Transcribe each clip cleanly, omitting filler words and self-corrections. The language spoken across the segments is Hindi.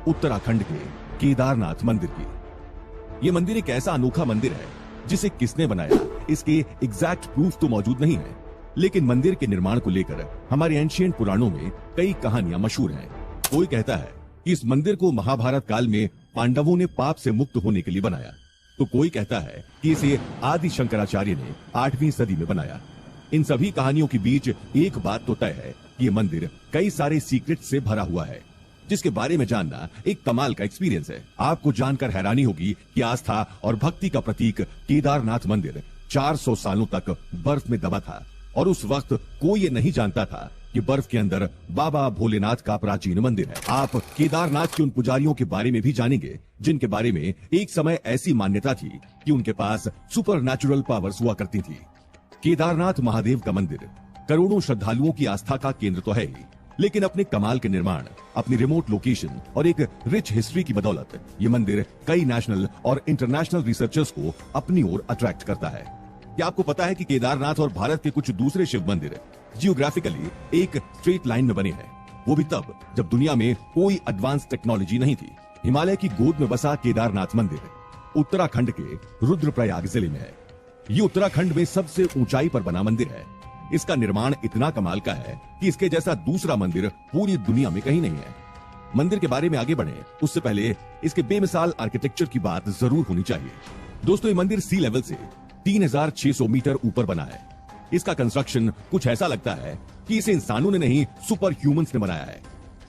उत्तराखंड के केदारनाथ मंदिर की। यह मंदिर एक ऐसा अनोखा मंदिर है जिसे किसने बनाया इसके एग्जैक्ट प्रूफ तो मौजूद नहीं है, लेकिन मंदिर के निर्माण को लेकर हमारे एंशिएंट पुराणों में कई कहानियां मशहूर हैं। कोई कहता है कि इस मंदिर को महाभारत काल में पांडवों ने पाप से मुक्त होने के लिए बनाया, तो कोई कहता है कि इसे आदि शंकराचार्य ने 8वीं सदी में बनाया। इन सभी कहानियों के बीच एक बात तो तय है कि ये मंदिर कई सारे सीक्रेट से भरा हुआ है, जिसके बारे में जानना एक कमाल का एक्सपीरियंस है। आपको जानकर हैरानी होगी कि आस्था और भक्ति का प्रतीक केदारनाथ मंदिर 400 सालों तक बर्फ में दबा था, और उस वक्त कोई ये नहीं जानता था कि बर्फ के अंदर बाबा भोलेनाथ का प्राचीन मंदिर है। आप केदारनाथ के उन पुजारियों के बारे में भी जानेंगे जिनके बारे में एक समय ऐसी मान्यता थी कि उनके पास सुपर नेचुरल पावर्स हुआ करती थी। केदारनाथ महादेव का मंदिर करोड़ों श्रद्धालुओं की आस्था का केंद्र तो है ही, लेकिन अपने कमाल के निर्माण, अपनी रिमोट लोकेशन और एक रिच हिस्ट्री की बदौलत ये मंदिर कई नेशनल और इंटरनेशनल रिसर्चर्स को अपनी ओर अट्रैक्ट करता है। क्या आपको पता है कि केदारनाथ और भारत के कुछ दूसरे शिव मंदिर जियोग्राफिकली एक स्ट्रेट लाइन में बने हैं, वो भी तब जब दुनिया में कोई एडवांस टेक्नोलॉजी नहीं थी। हिमालय की गोद में बसा केदारनाथ मंदिर उत्तराखंड के रुद्रप्रयाग जिले में है। ये उत्तराखंड में सबसे ऊंचाई पर बना मंदिर है। इसका निर्माण इतना कमाल का है कि इसके जैसा दूसरा मंदिर पूरी दुनिया में कहीं नहीं है। मंदिर के बारे में आगे बढ़े उससे पहले इसके बेमिसाल आर्किटेक्चर की बात जरूर होनी चाहिए। दोस्तों, ये मंदिर सी लेवल से 3600 मीटर ऊपर बना है। इसका कंस्ट्रक्शन कुछ ऐसा लगता है कि इसे इंसानों ने नहीं, सुपर ह्यूमंस ने बनाया है।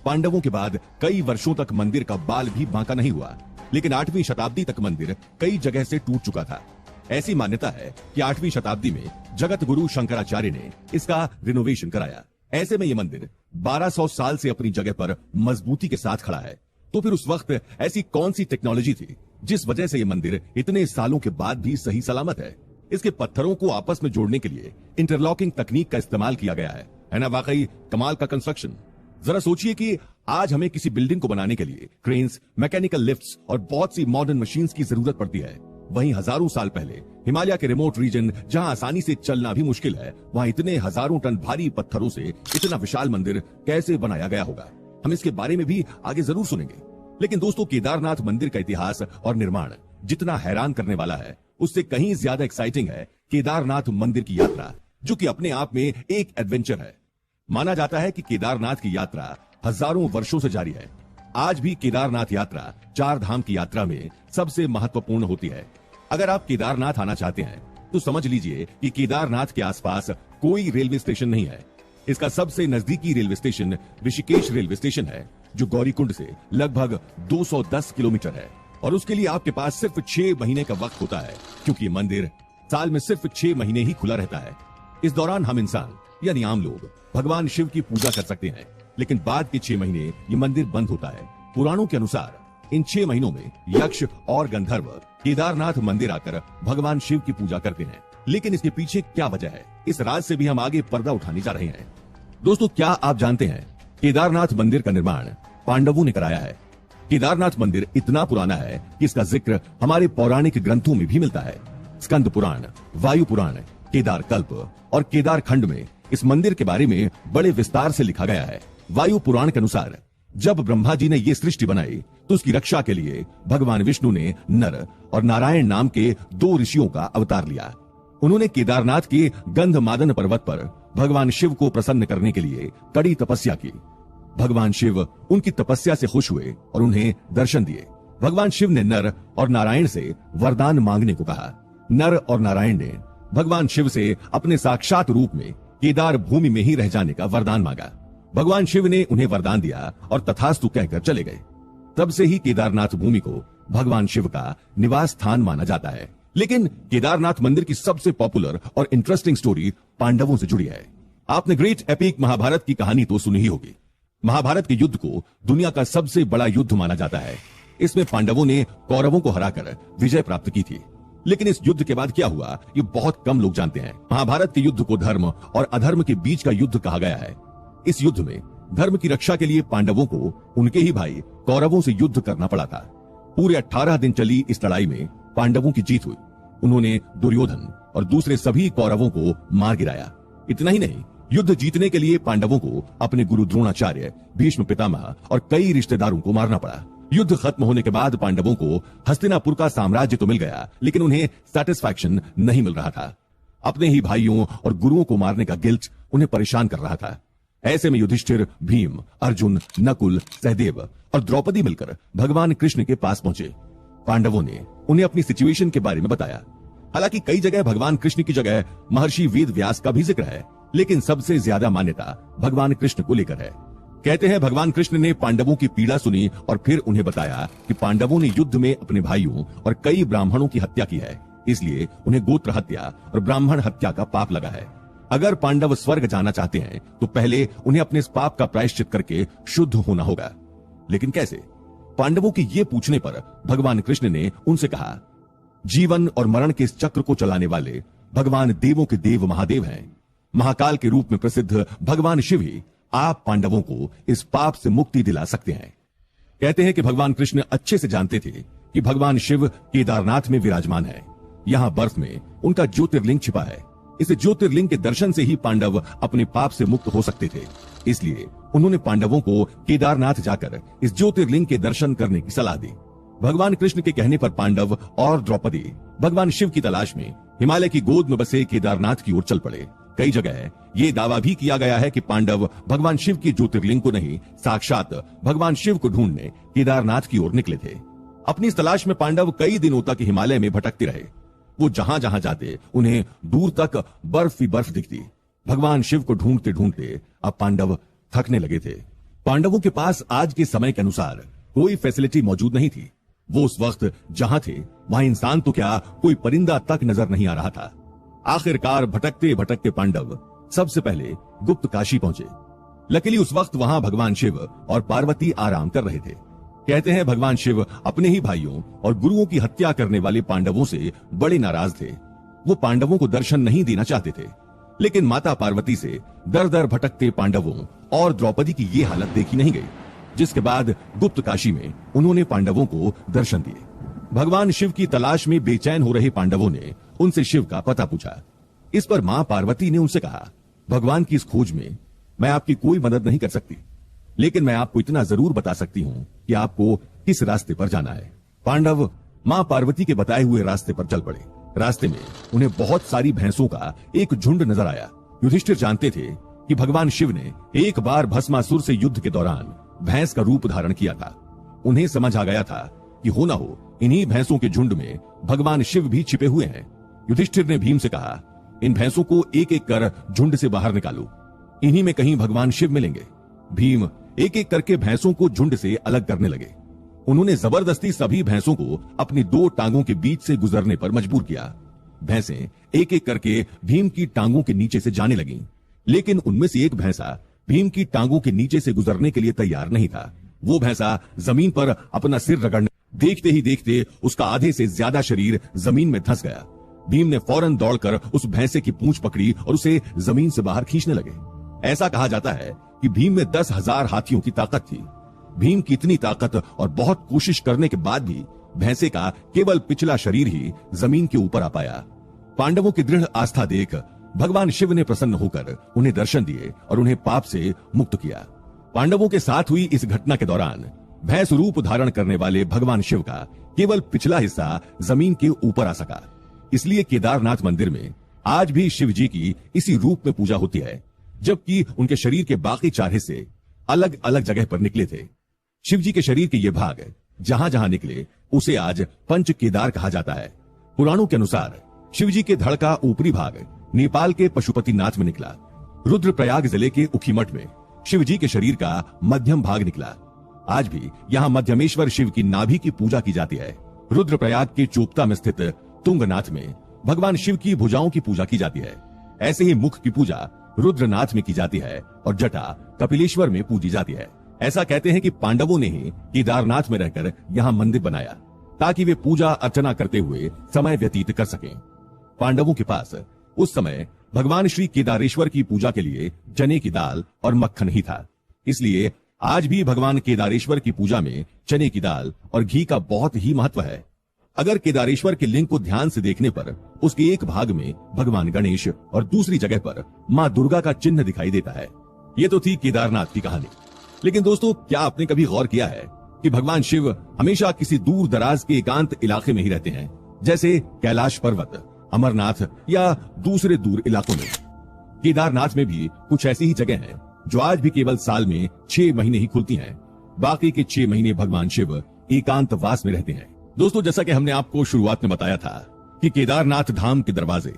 पांडवों के बाद कई वर्षों तक मंदिर का बाल भी बांका नहीं हुआ, लेकिन 8वीं शताब्दी तक मंदिर कई जगह से टूट चुका था। ऐसी मान्यता है कि 8वीं शताब्दी में जगत गुरु शंकराचार्य ने इसका रिनोवेशन कराया। ऐसे में यह मंदिर 1200 साल से अपनी जगह पर मजबूती के साथ खड़ा है। तो फिर उस वक्त ऐसी कौन सी टेक्नोलॉजी थी जिस वजह से यह मंदिर इतने सालों के बाद भी सही सलामत है? इसके पत्थरों को आपस में जोड़ने के लिए इंटरलॉकिंग तकनीक का इस्तेमाल किया गया है ना? वाकई कमाल का कंस्ट्रक्शन। जरा सोचिए कि आज हमें किसी बिल्डिंग को बनाने के लिए क्रेन्स, मैकेनिकल लिफ्ट्स और बहुत सी मॉडर्न मशीन्स की जरूरत पड़ती है। वहीं हजारों साल पहले हिमालय के रिमोट रीजन, जहां आसानी से चलना भी मुश्किल है, वहां इतने हजारों टन भारी पत्थरों से इतना विशाल मंदिर कैसे बनाया गया होगा? हम इसके बारे में भी आगे जरूर सुनेंगे। लेकिन दोस्तों, केदारनाथ मंदिर का इतिहास और निर्माण जितना हैरान करने वाला है, उससे कहीं ज्यादा एक्साइटिंग है केदारनाथ मंदिर की यात्रा, जो कि अपने आप में एक एडवेंचर है। माना जाता है कि केदारनाथ की यात्रा हजारों वर्षों से जारी है। आज भी केदारनाथ यात्रा 4 धाम की यात्रा में सबसे महत्वपूर्ण होती है। अगर आप केदारनाथ आना चाहते हैं तो समझ लीजिए कि केदारनाथ के आसपास कोई रेलवे स्टेशन नहीं है। इसका सबसे नजदीकी railway station Rishikesh railway station है, जो गौरीकुंड से लगभग 210 किलोमीटर है, और उसके लिए आपके पास सिर्फ 6 महीने का वक्त होता है, क्योंकि ये मंदिर साल में सिर्फ 6 महीने ही खुला रहता है। इस दौरान हम इंसान यानी आम लोग भगवान शिव की पूजा कर सकते हैं, लेकिन बाद के 6 महीने ये मंदिर बंद होता है। पुराणों के अनुसार इन 6 महीनों में यक्ष और गंधर्व केदारनाथ मंदिर आकर भगवान शिव की पूजा करते हैं। लेकिन इसके पीछे क्या वजह है, इस राज से भी हम आगे पर्दा उठाने जा रहे हैं। दोस्तों, क्या आप जानते हैं केदारनाथ मंदिर का निर्माण पांडवों ने कराया है? केदारनाथ मंदिर इतना पुराना है कि इसका जिक्र हमारे पौराणिक ग्रंथों में भी मिलता है। स्कंद पुराण, वायु पुराण, केदार कल्प और केदार खंड में इस मंदिर के बारे में बड़े विस्तार से लिखा गया है। वायु पुराण के अनुसार जब ब्रह्मा जी ने ये सृष्टि बनाई तो उसकी रक्षा के लिए भगवान विष्णु ने नर और नारायण नाम के 2 ऋषियों का अवतार लिया। उन्होंने केदारनाथ के गंधमादन पर्वत पर भगवान शिव को प्रसन्न करने के लिए कड़ी तपस्या की। भगवान शिव उनकी तपस्या से खुश हुए और उन्हें दर्शन दिए। भगवान शिव ने नर और नारायण से वरदान मांगने को कहा। नर और नारायण ने भगवान शिव से अपने साक्षात रूप में केदार भूमि में ही रह जाने का वरदान मांगा। भगवान शिव ने उन्हें वरदान दिया और तथास्तु कहकर चले गए। तब से ही केदारनाथ भूमि को भगवान शिव का निवास स्थान माना जाता है। लेकिन केदारनाथ मंदिर की सबसे पॉपुलर और इंटरेस्टिंग स्टोरी पांडवों से जुड़ी है। आपने ग्रेट एपिक महाभारत की कहानी तो सुनी ही होगी। महाभारत के युद्ध को दुनिया का सबसे बड़ा युद्ध माना जाता है। इसमें पांडवों ने कौरवों को हराकर विजय प्राप्त की थी। लेकिन इस युद्ध के बाद क्या हुआ, ये बहुत कम लोग जानते हैं। महाभारत के युद्ध को धर्म और अधर्म के बीच का युद्ध कहा गया है। इस युद्ध में धर्म की रक्षा के लिए पांडवों को उनके ही भाई कौरवों से युद्ध करना पड़ा था। पूरे 18 दिन चली इस लड़ाई में पांडवों की जीत हुई। उन्होंने दुर्योधन और दूसरे सभी कौरवों को मार गिराया। इतना ही नहीं, युद्ध जीतने के लिए पांडवों को अपने गुरु द्रोणाचार्य, भीष्म पितामह और कई रिश्तेदारों को मारना पड़ा। युद्ध खत्म होने के बाद पांडवों को हस्तिनापुर का साम्राज्य तो मिल गया, लेकिन उन्हें सेटिस्फैक्शन नहीं मिल रहा था। अपने ही भाइयों और गुरुओं को मारने का गिल्ट उन्हें परेशान कर रहा था। ऐसे में युधिष्ठिर, भीम, अर्जुन, नकुल, सहदेव और द्रौपदी मिलकर भगवान कृष्ण के पास पहुंचे। पांडवों ने उन्हें अपनी सिचुएशन के बारे में बताया। हालांकि कई जगह भगवान कृष्ण की जगह महर्षि वेद व्यास का भी जिक्र है, लेकिन सबसे ज्यादा मान्यता भगवान कृष्ण को लेकर है। कहते हैं भगवान कृष्ण ने पांडवों की पीड़ा सुनी और फिर उन्हें बताया कि पांडवों ने युद्ध में अपने भाइयों और कई ब्राह्मणों की हत्या की है, इसलिए उन्हें गोत्र हत्या और ब्राह्मण हत्या का पाप लगा है। अगर पांडव स्वर्ग जाना चाहते हैं तो पहले उन्हें अपने इस पाप का प्रायश्चित करके शुद्ध होना होगा। लेकिन कैसे? पांडवों के ये पूछने पर भगवान कृष्ण ने उनसे कहा, जीवन और मरण के इस चक्र को चलाने वाले भगवान देवों के देव महादेव हैं। महाकाल के रूप में प्रसिद्ध भगवान शिव ही आप पांडवों को इस पाप से मुक्ति दिला सकते हैं। कहते हैं कि भगवान कृष्ण अच्छे से जानते थे कि भगवान शिव केदारनाथ में विराजमान है। यहाँ बर्फ में उनका ज्योतिर्लिंग छिपा है। इस ज्योतिर्लिंग के दर्शन से ही पांडव अपने पाप से मुक्त हो सकते थे। इसलिए उन्होंने पांडवों को केदारनाथ जाकर इस ज्योतिर्लिंग के दर्शन करने की सलाह दी। भगवान कृष्ण के कहने पर पांडव और द्रौपदी भगवान शिव की तलाश में हिमालय की गोद में बसे केदारनाथ की ओर चल पड़े। कई जगह ये दावा भी किया गया है कि पांडव भगवान शिव की ज्योतिर्लिंग को नहीं, साक्षात भगवान शिव को ढूंढने केदारनाथ की ओर निकले थे। अपनी इस तलाश में पांडव कई दिनों तक हिमालय में भटकते रहे। वो जहां जहां जाते उन्हें दूर तक बर्फ ही बर्फ दिखती। भगवान शिव को ढूंढते ढूंढते अब पांडव थकने लगे थे। पांडवों के पास आज के समय के अनुसार कोई फैसिलिटी मौजूद नहीं थी। वो उस वक्त जहां थे वहां इंसान तो क्या, कोई परिंदा तक नजर नहीं आ रहा था। आखिरकार भटकते भटकते पांडव सबसे पहले गुप्त काशी पहुंचे। लकीली उस वक्त वहां भगवान शिव और पार्वती आराम कर रहे थे। कहते हैं भगवान शिव अपने ही भाइयों और गुरुओं की हत्या करने वाले पांडवों से बड़े नाराज थे। वो पांडवों को दर्शन नहीं देना चाहते थे, लेकिन माता पार्वती से दर दर भटकते पांडवों और द्रौपदी की ये हालत देखी नहीं गई, जिसके बाद गुप्त काशी में उन्होंने पांडवों को दर्शन दिए। भगवान शिव की तलाश में बेचैन हो रहे पांडवों ने उनसे शिव का पता पूछा। इस पर मां पार्वती ने उनसे कहा, भगवान की इस खोज में मैं आपकी कोई मदद नहीं कर सकती, लेकिन मैं आपको इतना जरूर बता सकती हूं कि आपको किस रास्ते पर जाना है। पांडव मां पार्वती के बताए हुए रास्ते पर चल पड़े। रास्ते में उन्हें बहुत सारी भैंसों का एक झुंड नजर आया। युधिष्ठिर जानते थे कि भगवान शिव ने एक बार भस्मासुर से युद्ध के दौरान भैंस का रूप धारण किया था। उन्हें समझ आ गया था कि हो ना हो इन्हीं भैंसों के झुंड में भगवान शिव भी छिपे हुए हैं। युधिष्ठिर ने भीम से कहा, इन भैंसों को एक एक कर झुंड से बाहर निकालो, इन्हीं में कहीं भगवान शिव मिलेंगे। भीम एक एक करके भैंसों को झुंड से अलग करने लगे। उन्होंने जबरदस्ती सभी भैंसों को अपनी दो टांगों के बीच से गुजरने पर मजबूर किया। भैंसें एक एक करके भीम की टांगों के नीचे से जाने लगीं, लेकिन उनमें से एक भैंसा भीम की टांगों के नीचे से गुजरने के लिए तैयार नहीं था। वो भैंसा जमीन पर अपना सिर रगड़ने, देखते ही देखते उसका आधे से ज्यादा शरीर जमीन में धंस गया। भीम ने फौरन दौड़कर उस भैंसे की पूंछ पकड़ी और उसे जमीन से बाहर खींचने लगे। ऐसा कहा जाता है कि भीम में 10,000 हाथियों की ताकत थी। भीम की इतनी ताकत और बहुत कोशिश करने के बाद भी भैंसे का केवल पिछला शरीर ही जमीन के ऊपर आ पाया। पांडवों की दृढ़ आस्था देख भगवान शिव ने प्रसन्न होकर उन्हें दर्शन दिए और उन्हें पाप से मुक्त किया। पांडवों के साथ हुई इस घटना के दौरान भैंस रूप धारण करने वाले भगवान शिव का केवल पिछला हिस्सा जमीन के ऊपर आ सका। इसलिए केदारनाथ मंदिर में आज भी शिव जी की इसी रूप में पूजा होती है, जबकि उनके शरीर के बाकी 4 हिस्से अलग अलग जगह पर निकले थे। शिव जी के शरीर के ये भाग जहां जहां निकले उसे आज पंच केदार कहा जाता है। पुराणों के अनुसार शिव जी के धड़ का ऊपरी भाग नेपाल के पशुपतिनाथ में निकला। रुद्रप्रयाग जिले के उखीमठ में शिव जी के शरीर का मध्यम भाग निकला। आज भी यहाँ मध्यमेश्वर शिव की नाभि की पूजा की जाती है। रुद्रप्रयाग के चोपता में स्थित तुंगनाथ में भगवान शिव की भुजाओं की पूजा की जाती है। ऐसे ही मुख की पूजा रुद्रनाथ में की जाती है और जटा कपिलेश्वर में पूजी जाती है। ऐसा कहते हैं कि पांडवों ने ही केदारनाथ में रहकर यहाँ मंदिर बनाया ताकि वे पूजा अर्चना करते हुए समय व्यतीत कर सकें। पांडवों के पास उस समय भगवान श्री केदारेश्वर की पूजा के लिए चने की दाल और मक्खन ही था। इसलिए आज भी भगवान केदारेश्वर की पूजा में चने की दाल और घी का बहुत ही महत्व है। अगर केदारेश्वर के लिंग को ध्यान से देखने पर उसके एक भाग में भगवान गणेश और दूसरी जगह पर मां दुर्गा का चिन्ह दिखाई देता है। ये तो थी केदारनाथ की कहानी। लेकिन दोस्तों, क्या आपने कभी गौर किया है कि भगवान शिव हमेशा किसी दूर दराज के एकांत इलाके में ही रहते हैं, जैसे कैलाश पर्वत, अमरनाथ या दूसरे दूर इलाकों में। केदारनाथ में भी कुछ ऐसी ही जगह हैं जो आज भी केवल साल में 6 महीने ही खुलती हैं। बाकी के 6 महीने भगवान शिव एकांतवास में रहते हैं। दोस्तों, जैसा कि हमने आपको शुरुआत में बताया था कि केदारनाथ धाम के दरवाजे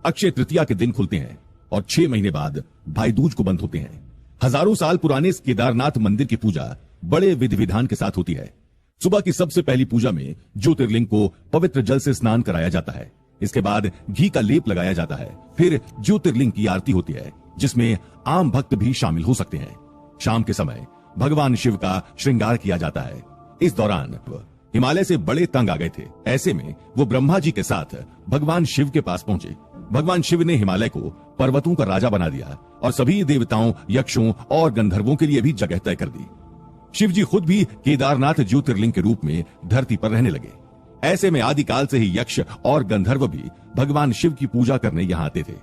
अक्षय तृतीया के दिन खुलते हैं और 6 महीने बाद भाई दूज को बंद होते हैं। हजारों साल पुराने इस केदारनाथ मंदिर की पूजा बड़े विधि विधान के साथ होती है। सुबह की सबसे पहली पूजा में ज्योतिर्लिंग को पवित्र जल से स्नान कराया जाता है। इसके बाद घी का लेप लगाया जाता है। फिर ज्योतिर्लिंग की आरती होती है, जिसमें आम भक्त भी शामिल हो सकते हैं। शाम के समय भगवान शिव का श्रृंगार किया जाता है। इस दौरान हिमालय से बड़े तंग आ गए थे। ऐसे में वो ब्रह्मा जी के साथ भगवान शिव के पास पहुंचे। भगवान शिव ने हिमालय को पर्वतों का राजा बना दिया और सभी देवताओं, यक्षों और गंधर्वों के लिए भी जगह तय कर दी। शिव जी खुद भी केदारनाथ ज्योतिर्लिंग के रूप में धरती पर रहने लगे। ऐसे में आदिकाल से ही यक्ष और गंधर्व भी भगवान शिव की पूजा करने यहाँ आते थे।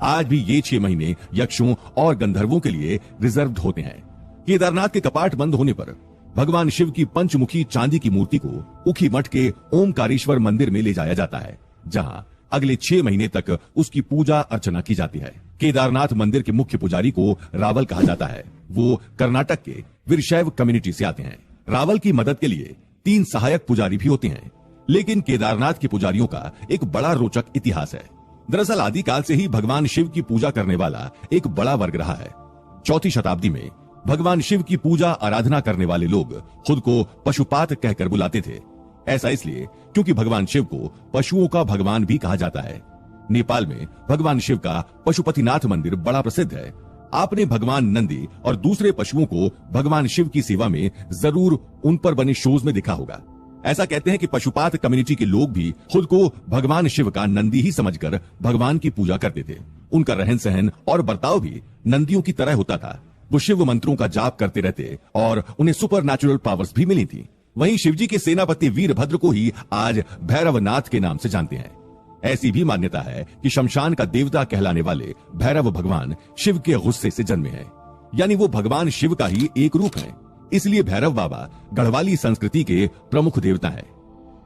आज भी ये 6 महीने यक्षों और गंधर्वों के लिए रिजर्व्ड होते हैं। केदारनाथ के कपाट बंद होने पर भगवान शिव की पंचमुखी चांदी की मूर्ति को उखी मठ के ओमकारेश्वर मंदिर में ले जाया जाता है, जहाँ अगले 6 महीने तक उसकी पूजा अर्चना की जाती है। केदारनाथ मंदिर के मुख्य पुजारी को रावल कहा जाता है। वो कर्नाटक के वीरशैव कम्युनिटी से आते हैं। रावल की मदद के लिए 3 सहायक पुजारी भी होते हैं। लेकिन केदारनाथ के पुजारियों का एक बड़ा रोचक इतिहास है। दरअसल आदिकाल से ही भगवान शिव की पूजा करने वाला एक बड़ा वर्ग रहा है। 4वीं शताब्दी में भगवान शिव की पूजा आराधना करने वाले लोग खुद को पशुपात कहकर बुलाते थे। ऐसा इसलिए क्योंकि भगवान शिव को पशुओं का भगवान भी कहा जाता है। नेपाल में भगवान शिव का पशुपतिनाथ मंदिर बड़ा प्रसिद्ध है। आपने भगवान नंदी और दूसरे पशुओं को भगवान शिव की सेवा में जरूर उन पर बने शोज में देखा होगा। ऐसा कहते हैं कि पशुपात कम्युनिटी के लोग भी खुद को भगवान शिव का नंदी ही समझकर भगवान की पूजा करते थे। उनका रहन सहन और बर्ताव भी नंदियों की तरह होता था। वो शिव मंत्रों का जाप करते रहते और उन्हें सुपर नेचुरल पावर्स भी मिली थी। वहीं शिवजी के सेनापति वीरभद्र को ही आज भैरवनाथ के नाम से जानते हैं। ऐसी भी मान्यता है कि शमशान का देवता कहलाने वाले भैरव भगवान शिव के गुस्से से जन्मे हैं, यानी वो भगवान शिव का ही एक रूप है। इसलिए भैरव बाबा गढ़वाली संस्कृति के प्रमुख देवता हैं।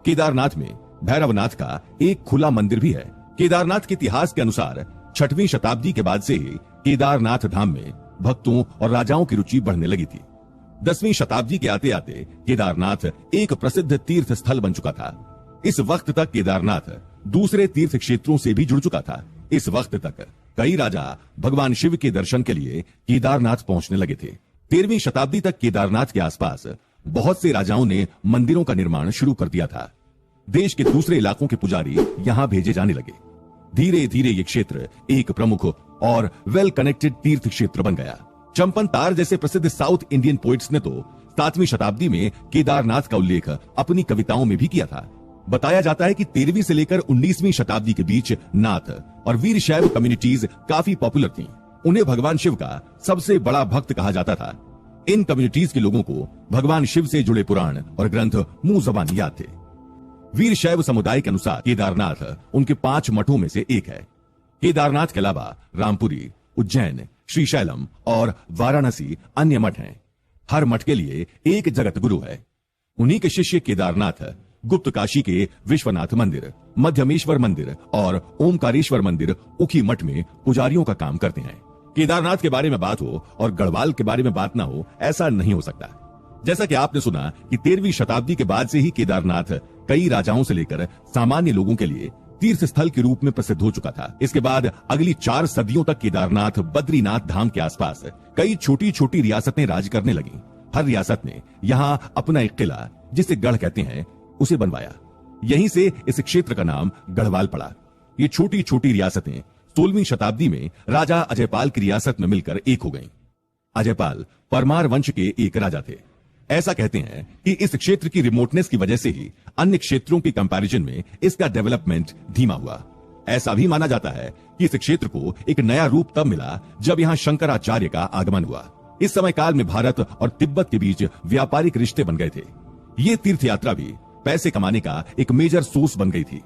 केदारनाथ में भैरवनाथ का एक खुला मंदिर भी है। केदारनाथ के इतिहास के अनुसार 6वीं शताब्दी के बाद से ही केदारनाथ धाम में भक्तों और राजाओं की रुचि बढ़ने लगी थी। 10वीं शताब्दी के आते आते केदारनाथ एक प्रसिद्ध तीर्थ स्थल बन चुका था। इस वक्त तक केदारनाथ दूसरे तीर्थ क्षेत्रों से भी जुड़ चुका था। इस वक्त तक कई राजा भगवान शिव के दर्शन के लिए केदारनाथ पहुंचने लगे थे। 13वीं शताब्दी तक केदारनाथ के आसपास बहुत से राजाओं ने मंदिरों का निर्माण शुरू कर दिया था। देश के दूसरे इलाकों के पुजारी यहाँ भेजे जाने लगे। धीरे धीरे ये क्षेत्र एक प्रमुख और वेल कनेक्टेड तीर्थ क्षेत्र बन गया। चंपन तार जैसे प्रसिद्ध साउथ इंडियन पोइट्स ने तो 7वीं शताब्दी में केदारनाथ का उल्लेख अपनी कविताओं में भी किया था। बताया जाता है कि 13वीं से लेकर 19वीं शताब्दी के बीच नाथ और वीरशैव कम्युनिटीज काफी पॉपुलर थीं। उन्हें भगवान शिव का सबसे बड़ा भक्त कहा जाता था। इन कम्युनिटीज के लोगों को भगवान शिव से जुड़े पुराण और ग्रंथ मुंह जबानी याद थे। वीरशैव समुदाय के अनुसार केदारनाथ उनके 5 मठों में से एक है। केदारनाथ के अलावा रामपुरी, उज्जैन, श्रीशैलम और वाराणसी अन्य मठ हैं। हर मठ के लिए एक जगत गुरु है। उन्हीं के शिष्य केदारनाथ गुप्त काशी के विश्वनाथ मंदिर, मध्यमेश्वर मंदिर और ओमकारेश्वर मंदिर उखी मठ में पुजारियों का काम करते हैं। केदारनाथ के बारे में बात हो और गढ़वाल के बारे में बात ना हो, ऐसा नहीं हो सकता। जैसा कि आपने सुना कि 13वीं शताब्दी के बाद से ही केदारनाथ कई राजाओं से लेकर सामान्य लोगों के लिए तीर्थ स्थल के रूप में प्रसिद्ध हो चुका था। इसके बाद अगली 4 सदियों तक केदारनाथ बद्रीनाथ धाम के आसपास कई छोटी छोटी रियासतें राज करने लगी। हर रियासत ने यहाँ अपना एक किला, जिसे गढ़ कहते हैं, उसे बनवाया। यहीं से इस क्षेत्र का नाम गढ़वाल पड़ा। ये छोटी छोटी रियासतें 16वीं शताब्दी में राजा अजयपाल की रियासत में मिलकर एक हो गईं। अजयपाल परमार वंश के एक राजा थे। ऐसा कहते हैं कि इस क्षेत्र की रिमोटनेस की वजह से ही अन्य क्षेत्रों के कंपैरिजन में इसका डेवलपमेंट धीमा हुआ। ऐसा भी माना जाता है कि इस क्षेत्र को एक नया रूप तब मिला जब यहाँ शंकराचार्य का आगमन हुआ। इस समय काल में भारत और तिब्बत के बीच व्यापारिक रिश्ते बन गए थे। ये तीर्थ यात्रा भी पैसे कमाने का एक मेजर सोर्स बन गई थी।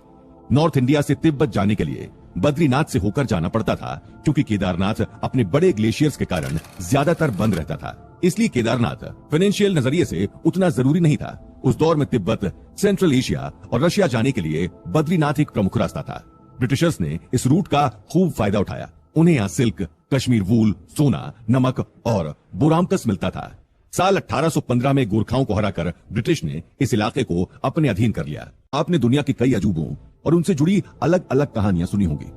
नॉर्थ इंडिया से तिब्बत जाने के लिए बद्रीनाथ से होकर जाना पड़ता था, क्योंकि केदारनाथ अपने बड़े ग्लेशियर्स के कारण ज्यादातर बंद रहता था। इसलिए केदारनाथ फाइनेंशियल नजरिए से उतना जरूरी नहीं था। उस दौर में तिब्बत, सेंट्रल एशिया और रशिया जाने के लिए बद्रीनाथ एक प्रमुख रास्ता था। ब्रिटिशर्स ने इस रूट का खूब फायदा उठाया। उन्हें यहाँ सिल्क, कश्मीर वूल, सोना, नमक और बोरामकस मिलता था। साल 1815 में गोरखाओं को हराकर ब्रिटिश ने इस इलाके को अपने अधीन कर लिया। आपने दुनिया के कई अजूबों और उनसे जुड़ी अलग अलग कहानियां सुनी होंगी।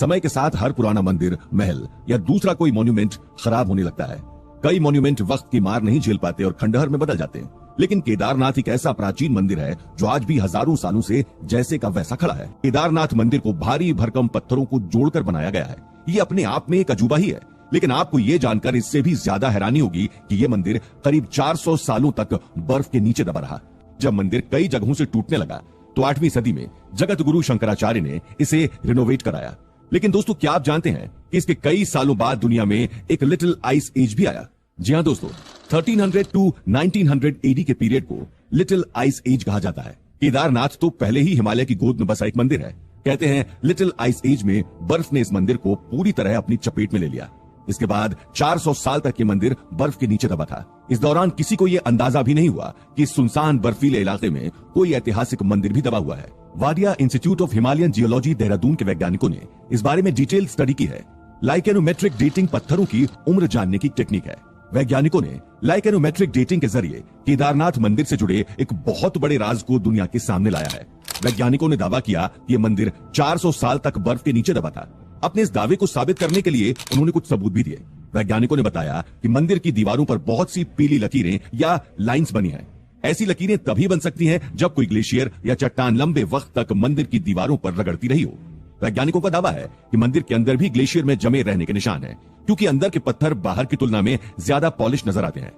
समय के साथ हर पुराना मंदिर, महल या दूसरा कोई मॉन्यूमेंट खराब होने लगता है। कई मॉन्यूमेंट वक्त की मार नहीं झेल पाते और खंडहर में बदल जाते हैं। लेकिन केदारनाथ एक ऐसा प्राचीन मंदिर है जो आज भी हजारों सालों से जैसे का वैसा खड़ा है। केदारनाथ मंदिर को भारी भरकम पत्थरों को जोड़कर बनाया गया है। ये अपने आप में एक अजूबा ही है। लेकिन आपको ये जानकर इससे भी ज्यादा हैरानी होगी कि यह मंदिर करीब 400 सालों तक बर्फ के नीचे दबा रहा। जब मंदिर कई जगहों से टूटने लगा तो 8वीं सदी में जगत गुरु शंकराचार्य ने इसे रिनोवेट कराया। लेकिन दोस्तों, क्या आप जानते हैं कि इसके कई सालों बाद दुनिया में एक लिटिल आइस एज भी आया? जी हाँ दोस्तों, 1300 टू 1900 एडी के पीरियड को लिटिल आइस एज कहा जाता है। केदारनाथ तो पहले ही हिमालय की गोद में बसा एक मंदिर है। कहते हैं लिटिल आइस एज में बर्फ ने इस मंदिर को पूरी तरह अपनी चपेट में ले लिया। इसके बाद 400 साल तक ये मंदिर बर्फ के नीचे दबा था। इस दौरान किसी को यह अंदाजा भी नहीं हुआ कि इस सुनसान बर्फीले इलाके में कोई ऐतिहासिक मंदिर भी दबा हुआ है। Wadia institute of Himalayan geology Dehradun के वैज्ञानिकों ने इस बारे में डिटेल स्टडी की है। लाइकेनोमेट्रिक डेटिंग पत्थरों की उम्र जानने की टेक्निक है। वैज्ञानिकों ने लाइकेनोमेट्रिक डेटिंग के जरिए केदारनाथ मंदिर से जुड़े एक बहुत बड़े राज को दुनिया के सामने लाया है। वैज्ञानिकों ने दावा किया कि यह मंदिर 400 साल तक बर्फ के नीचे दबा था। अपने इस दावे को साबित करने के लिए उन्होंने कुछ सबूत भी दिए। वैज्ञानिकों ने बताया कि मंदिर की दीवारों पर बहुत सी पीली लकीरें या लाइंस बनी हैं। ऐसी लकीरें तभी बन सकती हैं जब कोई ग्लेशियर या चट्टान लंबे वक्त तक मंदिर की दीवारों पर रगड़ती रही हो। वैज्ञानिकों का दावा है कि मंदिर के अंदर भी ग्लेशियर में जमे रहने के निशान हैं, क्योंकि अंदर के पत्थर बाहर की तुलना में ज्यादा पॉलिश नजर आते हैं।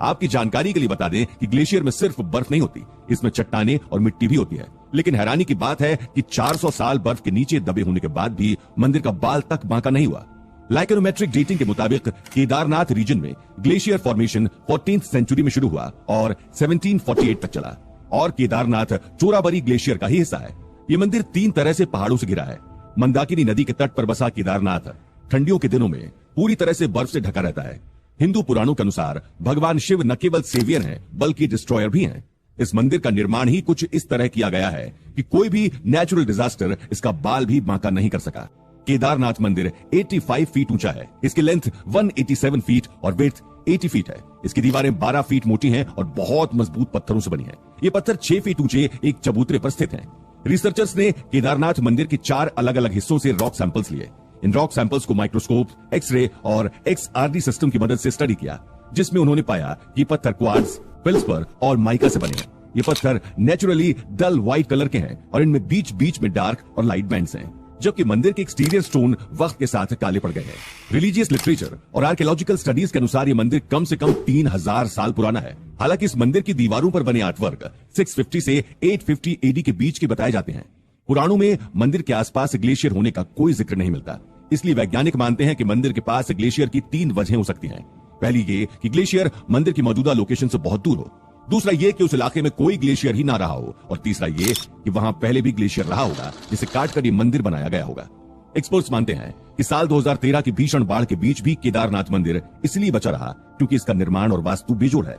आपकी जानकारी के लिए बता दें कि ग्लेशियर में सिर्फ बर्फ नहीं होती, इसमें चट्टानें और मिट्टी भी होती है। लेकिन हैरानी की बात है कि 400 साल बर्फ के नीचे दबे होने के बाद भी मंदिर का बाल तक बांका नहीं हुआ। लाइकेनोमेट्रिक डेटिंग के मुताबिक केदारनाथ रीजन में ग्लेशियर फॉर्मेशन 14th सेंचुरी में शुरू हुआ और 1748 तक चला, और केदारनाथ चोराबरी ग्लेशियर का ही हिस्सा है। ये मंदिर 3 तरह से पहाड़ों से घिरा है। मंदाकिनी नदी के तट पर बसा केदारनाथ ठंडियों के दिनों में पूरी तरह से बर्फ से ढका रहता है। हिंदू पुराणों के अनुसार भगवान शिव न केवल सेवियर हैं बल्कि डिस्ट्रॉयर भी हैं। इस मंदिर का निर्माण ही कुछ इस तरह किया गया है कि कोई भी नेचुरल डिजास्टर इसका बाल भी बांका नहीं कर सका। केदारनाथ मंदिर 85 फीट ऊंचा है। इसकी लेंथ 187 फीट और विड्थ 80 फीट है। इसकी दीवारें 12 फीट मोटी हैं और बहुत मजबूत पत्थरों से बनी हैं। ये पत्थर 6 फीट ऊंचे एक चबूतरे पर स्थित हैं। रिसर्चर्स ने केदारनाथ मंदिर के 4 अलग अलग हिस्सों से रॉक सैंपल्स लिए। इन रॉक सैंपल्स को माइक्रोस्कोप, एक्सरे और XRD सिस्टम की मदद से स्टडी किया, जिसमें उन्होंने पाया कि पत्थर क्वार्ट्ज, फेल्सपर और माइका से बने हैं। ये पत्थर नेचुरली डल व्हाइट कलर के हैं और इनमें बीच बीच में डार्क और लाइट बैंड्स हैं, जबकि मंदिर के एक्सटीरियर स्टोन वक्त के साथ काले पड़ गए हैं। रिलीजियस लिटरेचर और आर्कियोलॉजिकल स्टडीज के अनुसार ये मंदिर कम से कम 3000 साल पुराना है। हालांकि इस मंदिर की दीवारों पर बने आर्टवर्क 650 से 850 AD के बीच के बताए जाते हैं। पुराणों में मंदिर के आसपास ग्लेशियर होने का कोई जिक्र नहीं मिलता, इसलिए वैज्ञानिक मानते हैं कि मंदिर के पास ग्लेशियर की 3 वजहें हो सकती हैं। पहली ये कि ग्लेशियर मंदिर की मौजूदा लोकेशन से बहुत दूर हो, दूसरा ये कि उस इलाके में कोई ग्लेशियर ही ना रहा हो, और तीसरा ये कि वहां पहले भी ग्लेशियर रहा होगा जिसे काटकर ये मंदिर बनाया गया होगा। एक्सपर्ट्स मानते हैं कि साल 2013 की भीषण बाढ़ के बीच भी केदारनाथ मंदिर इसलिए बचा रहा क्योंकि इसका निर्माण और वास्तु बेजोड़ है।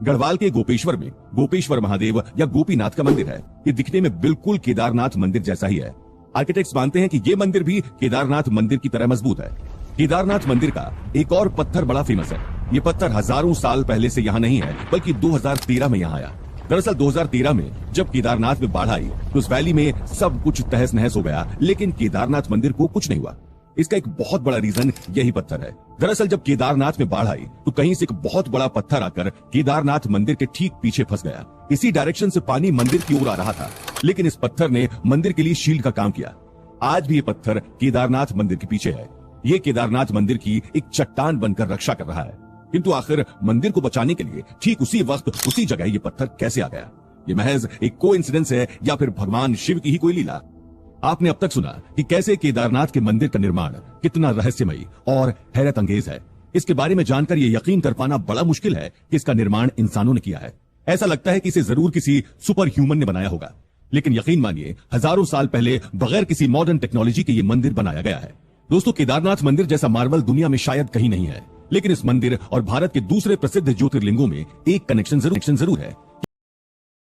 गढ़वाल के गोपेश्वर में गोपेश्वर महादेव या गोपीनाथ का मंदिर है। ये दिखने में बिल्कुल केदारनाथ मंदिर जैसा ही है। आर्किटेक्ट्स मानते हैं कि ये मंदिर भी केदारनाथ मंदिर की तरह मजबूत है। केदारनाथ मंदिर का एक और पत्थर बड़ा फेमस है। ये पत्थर हजारों साल पहले से यहाँ नहीं है, बल्कि 2013 में यहाँ आया। दरअसल 2013 में जब केदारनाथ में बाढ़ आई तो उस वैली में सब कुछ तहस नहस हो गया, लेकिन केदारनाथ मंदिर को कुछ नहीं हुआ। इसका एक बहुत बड़ा रीजन यही पत्थर है। दरअसल जब केदारनाथ में बाढ़ आई तो कहीं से एक बहुत बड़ा पत्थर आकर केदारनाथ मंदिर के ठीक पीछे फंस गया। इसी डायरेक्शन से पानी मंदिर की ओर आ रहा था, लेकिन इस पत्थर ने मंदिर के लिए शील्ड का काम किया। आज भी ये पत्थर केदारनाथ मंदिर के पीछे है। ये केदारनाथ मंदिर की एक चट्टान बनकर रक्षा कर रहा है। किंतु आखिर मंदिर को बचाने के लिए ठीक उसी वक्त उसी जगह ये पत्थर कैसे आ गया? ये महज एक कोइंसिडेंस है या फिर भगवान शिव की ही कोई लीला? आपने अब तक सुना कि कैसे केदारनाथ के मंदिर का निर्माण कितना रहस्यमयी और हैरत अंगेज है। इसके बारे में जानकर यह यकीन कर पाना बड़ा मुश्किल है कि इसका निर्माण इंसानों ने किया है। ऐसा लगता है कि इसे जरूर किसी सुपर ह्यूमन ने बनाया होगा, लेकिन यकीन मानिए हजारों साल पहले बगैर किसी मॉडर्न टेक्नोलॉजी के ये मंदिर बनाया गया है। दोस्तों, केदारनाथ मंदिर जैसा मार्वल दुनिया में शायद कहीं नहीं है, लेकिन इस मंदिर और भारत के दूसरे प्रसिद्ध ज्योतिर्लिंगों में एक कनेक्शन जरूर है।